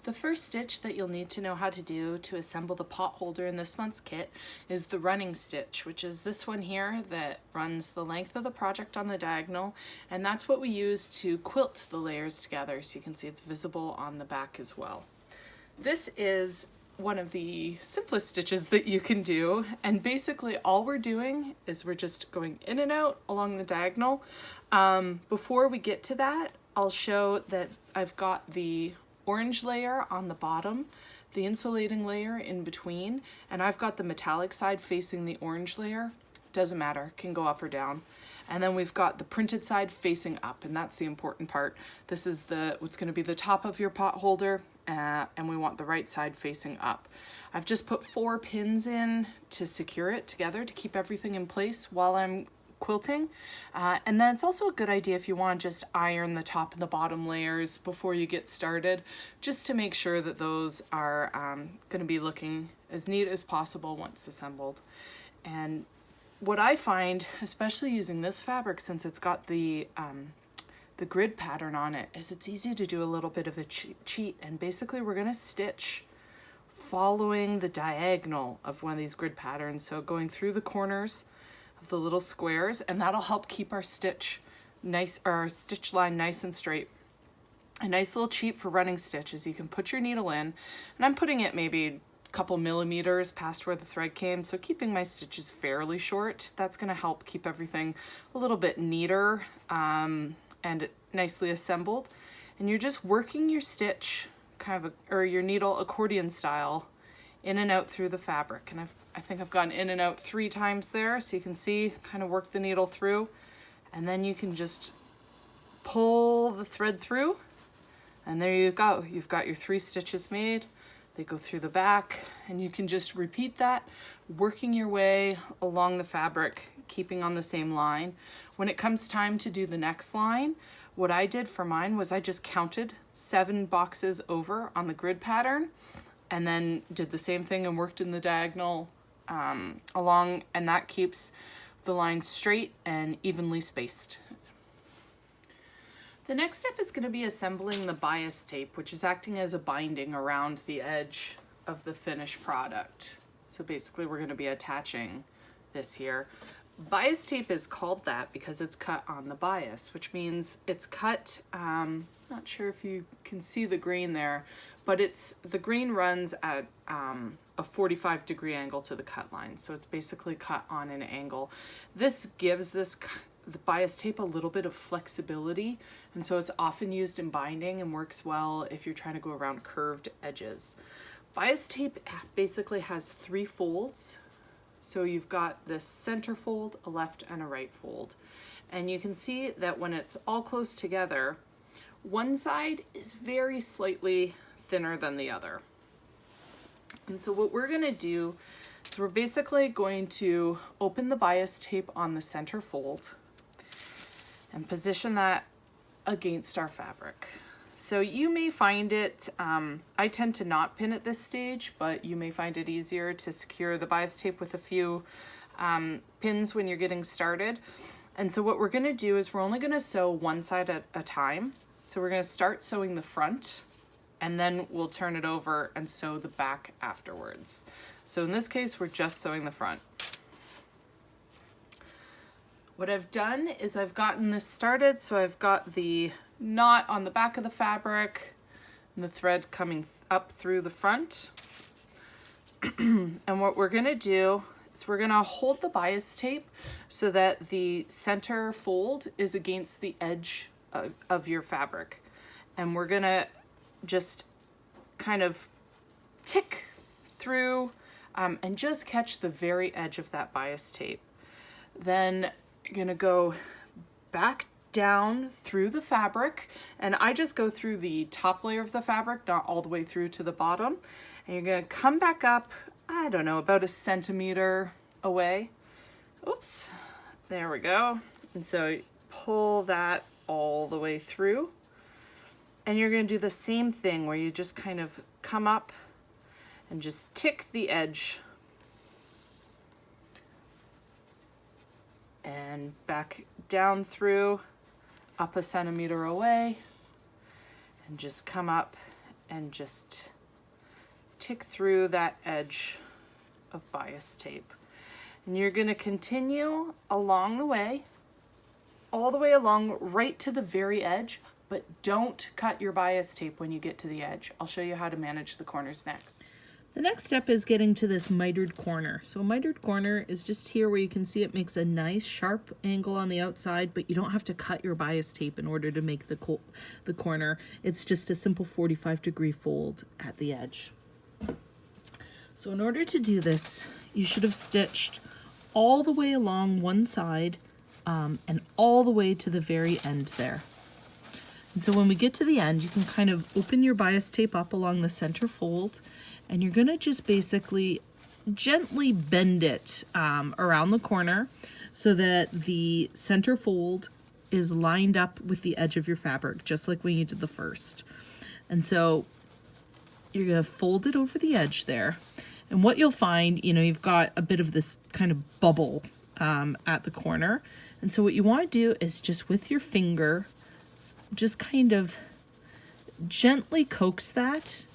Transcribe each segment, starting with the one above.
The first stitch that you'll need to know how to do to assemble the pot holder in this month's kit is the running stitch, which is this one here that runs the length of the project on the diagonal, and that's what we use to quilt the layers together, so you can see it's visible on the back as well. This is one of the simplest stitches that you can do, and basically all we're doing is we're just going in and out along the diagonal. Before we get to that, I'll show that I've got the orange layer on the bottom, the insulating layer in between, and I've got the metallic side facing the orange layer. Doesn't matter, can go up or down. And then we've got the printed side facing up, and that's the important part. This is what's going to be the top of your pot holder, and we want the right side facing up. I've just put 4 pins in to secure it together to keep everything in place while I'm quilting, and then it's also a good idea if you want to just iron the top and the bottom layers before you get started, just to make sure that those are going to be looking as neat as possible once assembled. And what I find, especially using this fabric, since it's got the grid pattern on it, is it's easy to do a little bit of a cheat, and basically we're going to stitch following the diagonal of one of these grid patterns, so going through the corners of the little squares, and that'll help keep our stitch nice, or our stitch line nice and straight. A nice little cheat for running stitches, you can put your needle in, and I'm putting it maybe a couple millimeters past where the thread came, so keeping my stitches fairly short. That's going to help keep everything a little bit neater and nicely assembled. And you're just working your stitch or your needle accordion style in and out through the fabric, and I think I've gone in and out 3 times there, so you can see, kind of work the needle through, and then you can just pull the thread through, and there you go. You've got your 3 stitches made. They go through the back, and you can just repeat that, working your way along the fabric, keeping on the same line. When it comes time to do the next line, what I did for mine was I just counted 7 boxes over on the grid pattern, and then did the same thing and worked in the diagonal along, and that keeps the line straight and evenly spaced. The next step is going to be assembling the bias tape, which is acting as a binding around the edge of the finished product. So basically we're going to be attaching this here. Bias tape is called that because it's cut on the bias, which means it's cut, not sure if you can see the grain there, but the grain runs at a 45-degree angle to the cut line. So it's basically cut on an angle. This gives the bias tape a little bit of flexibility, and so it's often used in binding and works well if you're trying to go around curved edges. Bias tape basically has 3 folds. So you've got this center fold, a left and a right fold. And you can see that when it's all close together, one side is very slightly thinner than the other. And so what we're going to do is we're basically going to open the bias tape on the center fold and position that against our fabric. So you may find it, I tend to not pin at this stage, but you may find it easier to secure the bias tape with a few pins when you're getting started. And so what we're going to do is we're only going to sew one side at a time. So we're going to start sewing the front, and then we'll turn it over and sew the back afterwards. So in this case, we're just sewing the front. What I've done is I've gotten this started, so I've got the knot on the back of the fabric and the thread coming up through the front. And what we're going to do is we're going to hold the bias tape so that the center fold is against the edge of your fabric, and we're going to just kind of tick through and just catch the very edge of that bias tape. Then you're going to go back down through the fabric, and I just go through the top layer of the fabric, not all the way through to the bottom, and you're going to come back up, I don't know, about 1 centimeter away. Oops, there we go. And so pull that all the way through, and you're going to do the same thing where you just kind of come up and just tick the edge and back down through, up 1 centimeter away, and just come up and just tick through that edge of bias tape. And you're going to continue along the way, all the way along right to the very edge, but don't cut your bias tape when you get to the edge. I'll show you how to manage the corners next. The next step is getting to this mitered corner. So a mitered corner is just here where you can see it makes a nice sharp angle on the outside, but you don't have to cut your bias tape in order to make the corner. It's just a simple 45-degree fold at the edge. So in order to do this, you should have stitched all the way along one side and all the way to the very end there. And so when we get to the end, you can kind of open your bias tape up along the center fold, and you're gonna just basically gently bend it around the corner so that the center fold is lined up with the edge of your fabric, just like when you did the first. And so you're gonna fold it over the edge there. And what you'll find, you know, you've got a bit of this kind of bubble at the corner. And so what you wanna do is just with your finger, just kind of gently coax that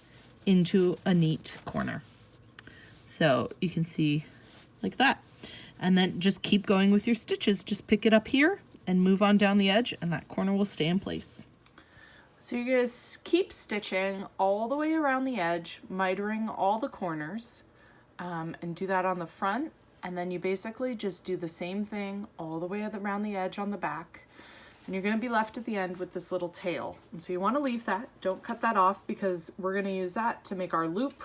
into a neat corner. So you can see like that. And then just keep going with your stitches. Just pick it up here and move on down the edge, and that corner will stay in place. So you're going to keep stitching all the way around the edge, mitering all the corners, and do that on the front. And then you basically just do the same thing all the way around the edge on the back. And you're going to be left at the end with this little tail. And so you want to leave that. Don't cut that off, because we're going to use that to make our loop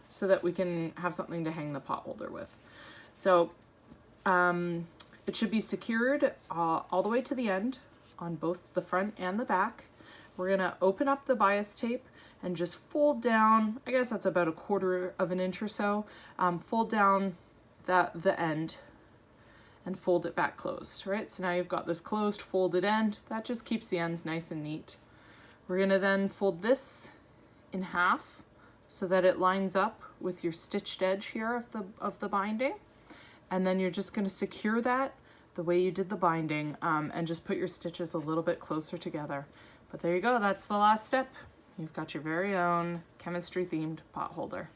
so that we can have something to hang the pot holder with. So it should be secured all the way to the end on both the front and the back. We're going to open up the bias tape and just fold down, I guess that's about 1/4 of an inch or so, fold down the end and fold it back closed, right? So now you've got this closed folded end. That just keeps the ends nice and neat. We're gonna then fold this in half so that it lines up with your stitched edge here of the binding. And then you're just gonna secure that the way you did the binding, and just put your stitches a little bit closer together. But there you go, that's the last step. You've got your very own chemistry themed pot holder.